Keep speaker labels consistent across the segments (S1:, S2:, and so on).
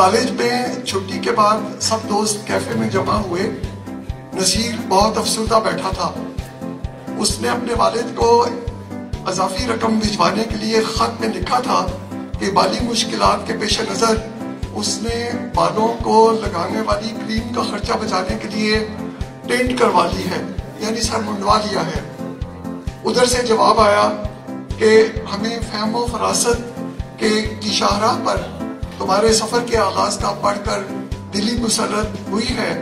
S1: College में छुट्टी के बाद सब दोस्त कैफे में जमा हुए। नसीर बहुत अफसरदा बैठा था। उसने अपने वालिद को अजाफी रकम भिजवाने के लिए खत में लिखा था कि बाली मुश्किलात के पेश नज़र उसने बालों को लगाने वाली क्रीम का खर्चा बचाने के लिए टेंट करवा ली है, यानी सर मुंडवा लिया है। उधर से जवाब आया कि हमें फहमो फरासत के की शाहराह पर तुम्हारे सफर के आगाज का पढ़कर दिली मुसरत हुई है।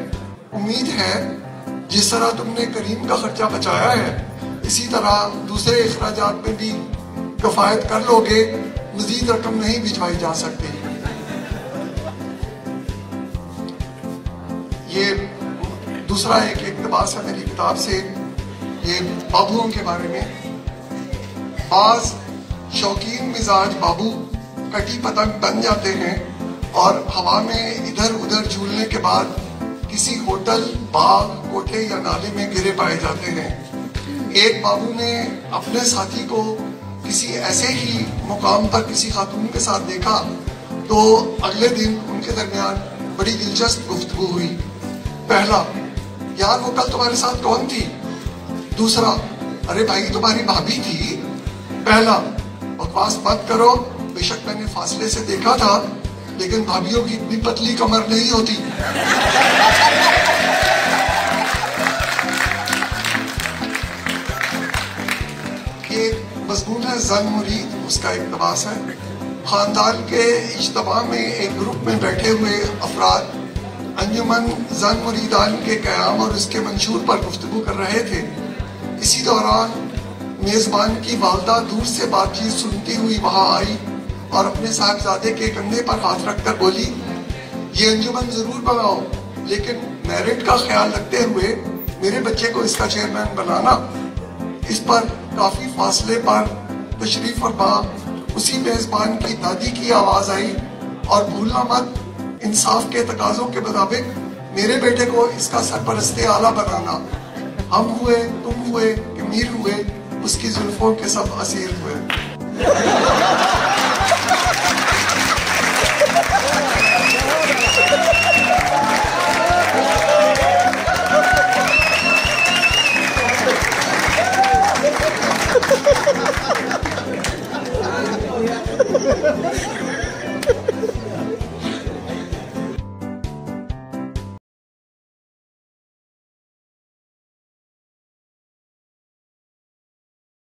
S1: उम्मीद है जिस तरह तुमने करीम का खर्चा बचाया है इसी तरह दूसरे अखराजात में भी कफायत कर लोगे। मजीद रकम नहीं भिजवाई जा सकती। ये दूसरा एक इक़्तिबास है मेरी किताब से, ये बाबुओं के बारे में। बाज शौकीन मिजाज बाबू कटी पतंग बन जाते हैं और हवा में इधर उधर झूलने के बाद किसी होटल, बाग, कोठे या नाले में गिरे पाए जाते हैं। एक बाबू ने अपने साथी को किसी ऐसे ही मुकाम पर किसी खातून के साथ देखा तो अगले दिन उनके दरमियान बड़ी दिलचस्प गुफ्तगू हुई। पहला, यार वो कल तुम्हारे साथ कौन थी? दूसरा, अरे भाई तुम्हारी भाभी थी। पहला, बकवास मत करो, बेशक मैंने फासले से देखा था लेकिन भाभियों की इतनी पतली कमर नहीं होती। ये मजमून है जन मुरीद, उसका इक़्तिबास है। खानदान के इज्तिमा में एक ग्रुप में बैठे हुए अफराद अंजुमन जन मुरीदान के क़याम और उसके मंशूर पर गुफ्तगू कर रहे थे। इसी दौरान मेज़बान की वालदा दूर से बातचीत सुनती हुई वहां आई और अपने साहबजादे के कंधे पर हाथ रखकर बोली, ये अंजुमन जरूर बनाओ लेकिन मेरिट का ख्याल रखते हुए मेरे बच्चे को इसका चेयरमैन बनाना। इस पर काफी फासले पर तशरीफ फरमा उसी मेजबान की दादी की आवाज आई, और भूलना मत इंसाफ के तकाजों के मुताबिक मेरे बेटे को इसका सरपरस्ते आला बनाना। हम हुए, तुम हुए कि मीर हुए, उसकी जुल्फों के सब असीर हुए।